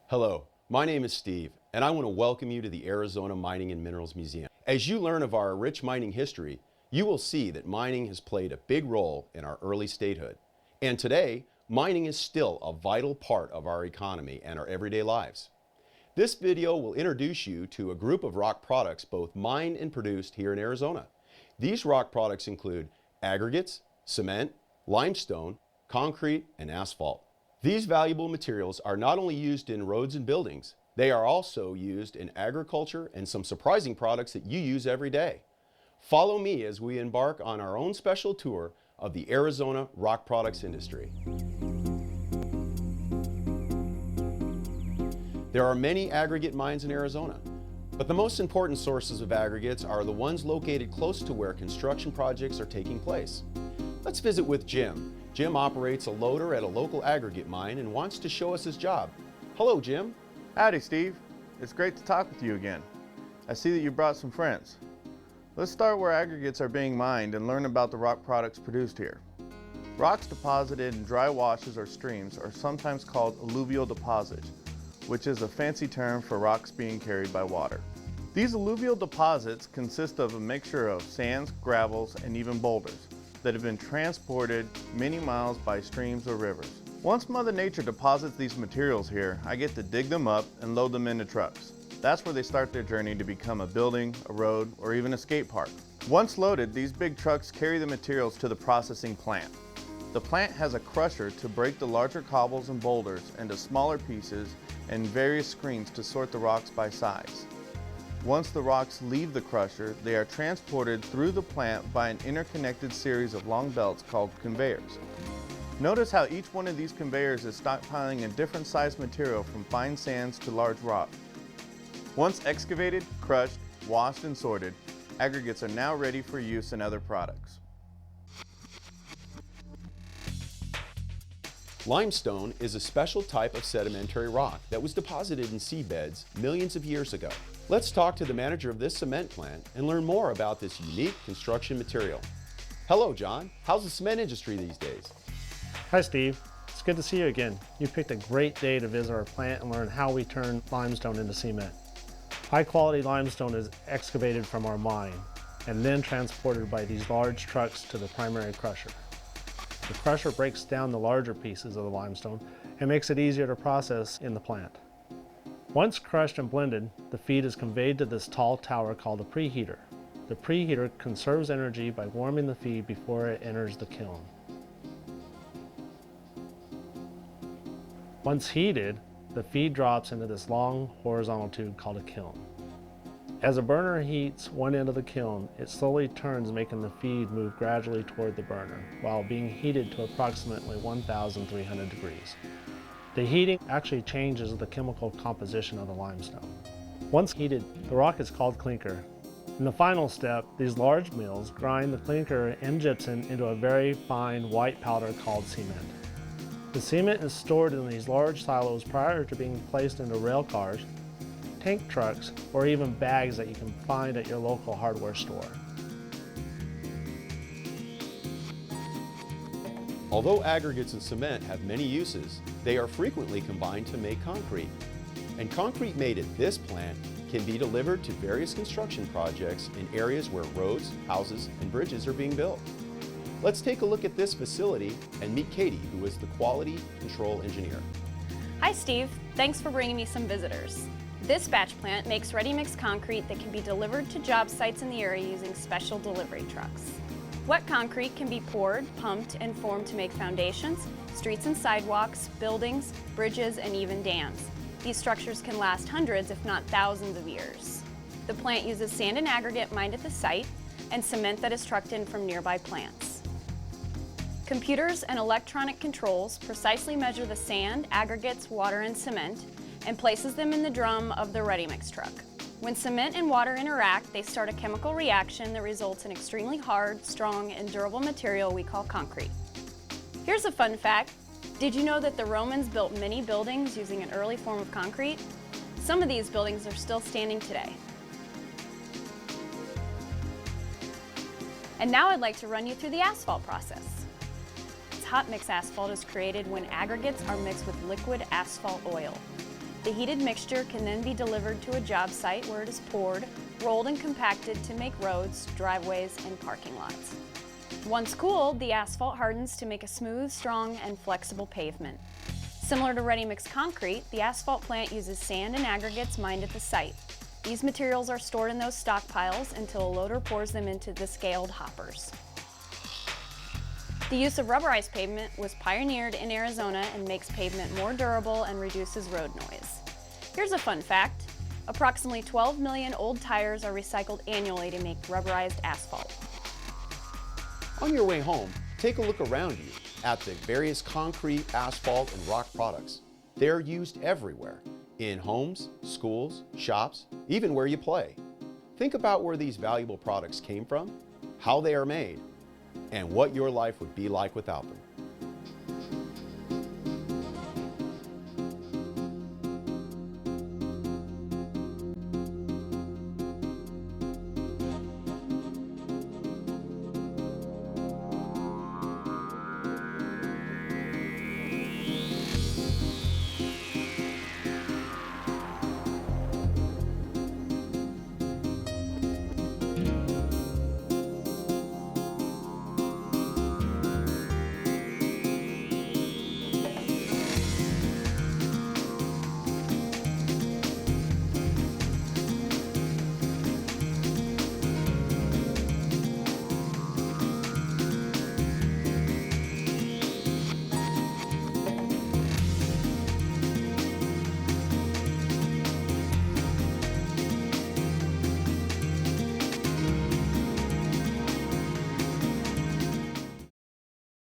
Hello, my name is Steve, and I want to welcome you to the Arizona Mining and Minerals Museum. As you learn of our rich mining history, you will see that mining has played a big role in our early statehood. And today, mining is still a vital part of our economy and our everyday lives. This video will introduce you to a group of rock products both mined and produced here in Arizona. These rock products include aggregates, cement, limestone, concrete, and asphalt. These valuable materials are not only used in roads and buildings, they are also used in agriculture and some surprising products that you use every day. Follow me as we embark on our own special tour of the Arizona rock products industry. There are many aggregate mines in Arizona, but the most important sources of aggregates are the ones located close to where construction projects are taking place. Let's visit with Jim. Jim operates a loader at a local aggregate mine and wants to show us his job. Hello, Jim. Howdy, Steve. It's great to talk with you again. I see that you brought some friends. Let's start where aggregates are being mined and learn about the rock products produced here. Rocks deposited in dry washes or streams are sometimes called alluvial deposits, which is a fancy term for rocks being carried by water. These alluvial deposits consist of a mixture of sands, gravels, and even boulders that have been transported many miles by streams or rivers. Once Mother Nature deposits these materials here, I get to dig them up and load them into trucks. That's where they start their journey to become a building, a road, or even a skate park. Once loaded, these big trucks carry the materials to the processing plant. The plant has a crusher to break the larger cobbles and boulders into smaller pieces and various screens to sort the rocks by size. Once the rocks leave the crusher, they are transported through the plant by an interconnected series of long belts called conveyors. Notice how each one of these conveyors is stockpiling a different size material from fine sands to large rock. Once excavated, crushed, washed, and sorted, aggregates are now ready for use in other products. Limestone is a special type of sedimentary rock that was deposited in seabeds millions of years ago. Let's talk to the manager of this cement plant and learn more about this unique construction material. Hello, John. How's the cement industry these days? Hi, Steve. It's good to see you again. You picked a great day to visit our plant and learn how we turn limestone into cement. High-quality limestone is excavated from our mine and then transported by these large trucks to the primary crusher. The crusher breaks down the larger pieces of the limestone and makes it easier to process in the plant. Once crushed and blended, the feed is conveyed to this tall tower called a preheater. The preheater conserves energy by warming the feed before it enters the kiln. Once heated, the feed drops into this long horizontal tube called a kiln. As a burner heats one end of the kiln, it slowly turns, making the feed move gradually toward the burner while being heated to approximately 1,300 degrees. The heating actually changes the chemical composition of the limestone. Once heated, the rock is called clinker. In the final step, these large mills grind the clinker and gypsum into a very fine white powder called cement. The cement is stored in these large silos prior to being placed into rail cars, tank trucks, or even bags that you can find at your local hardware store. Although aggregates and cement have many uses, they are frequently combined to make concrete. And concrete made at this plant can be delivered to various construction projects in areas where roads, houses, and bridges are being built. Let's take a look at this facility and meet Katie, who is the quality control engineer. Hi, Steve. Thanks for bringing me some visitors. This batch plant makes ready-mix concrete that can be delivered to job sites in the area using special delivery trucks. Wet concrete can be poured, pumped, and formed to make foundations, streets and sidewalks, buildings, bridges, and even dams. These structures can last hundreds, if not thousands of years. The plant uses sand and aggregate mined at the site and cement that is trucked in from nearby plants. Computers and electronic controls precisely measure the sand, aggregates, water, and cement and places them in the drum of the ready-mix truck. When cement and water interact, they start a chemical reaction that results in extremely hard, strong, and durable material we call concrete. Here's a fun fact. Did you know that the Romans built many buildings using an early form of concrete? Some of these buildings are still standing today. And now I'd like to run you through the asphalt process. Hot mix asphalt is created when aggregates are mixed with liquid asphalt oil. The heated mixture can then be delivered to a job site where it is poured, rolled and compacted to make roads, driveways, and parking lots. Once cooled, the asphalt hardens to make a smooth, strong, and flexible pavement. Similar to ready-mix concrete, the asphalt plant uses sand and aggregates mined at the site. These materials are stored in those stockpiles until a loader pours them into the scaled hoppers. The use of rubberized pavement was pioneered in Arizona and makes pavement more durable and reduces road noise. Here's a fun fact. Approximately 12 million old tires are recycled annually to make rubberized asphalt. On your way home, take a look around you at the various concrete, asphalt, and rock products. They're used everywhere, in homes, schools, shops, even where you play. Think about where these valuable products came from, how they are made, and what your life would be like without them.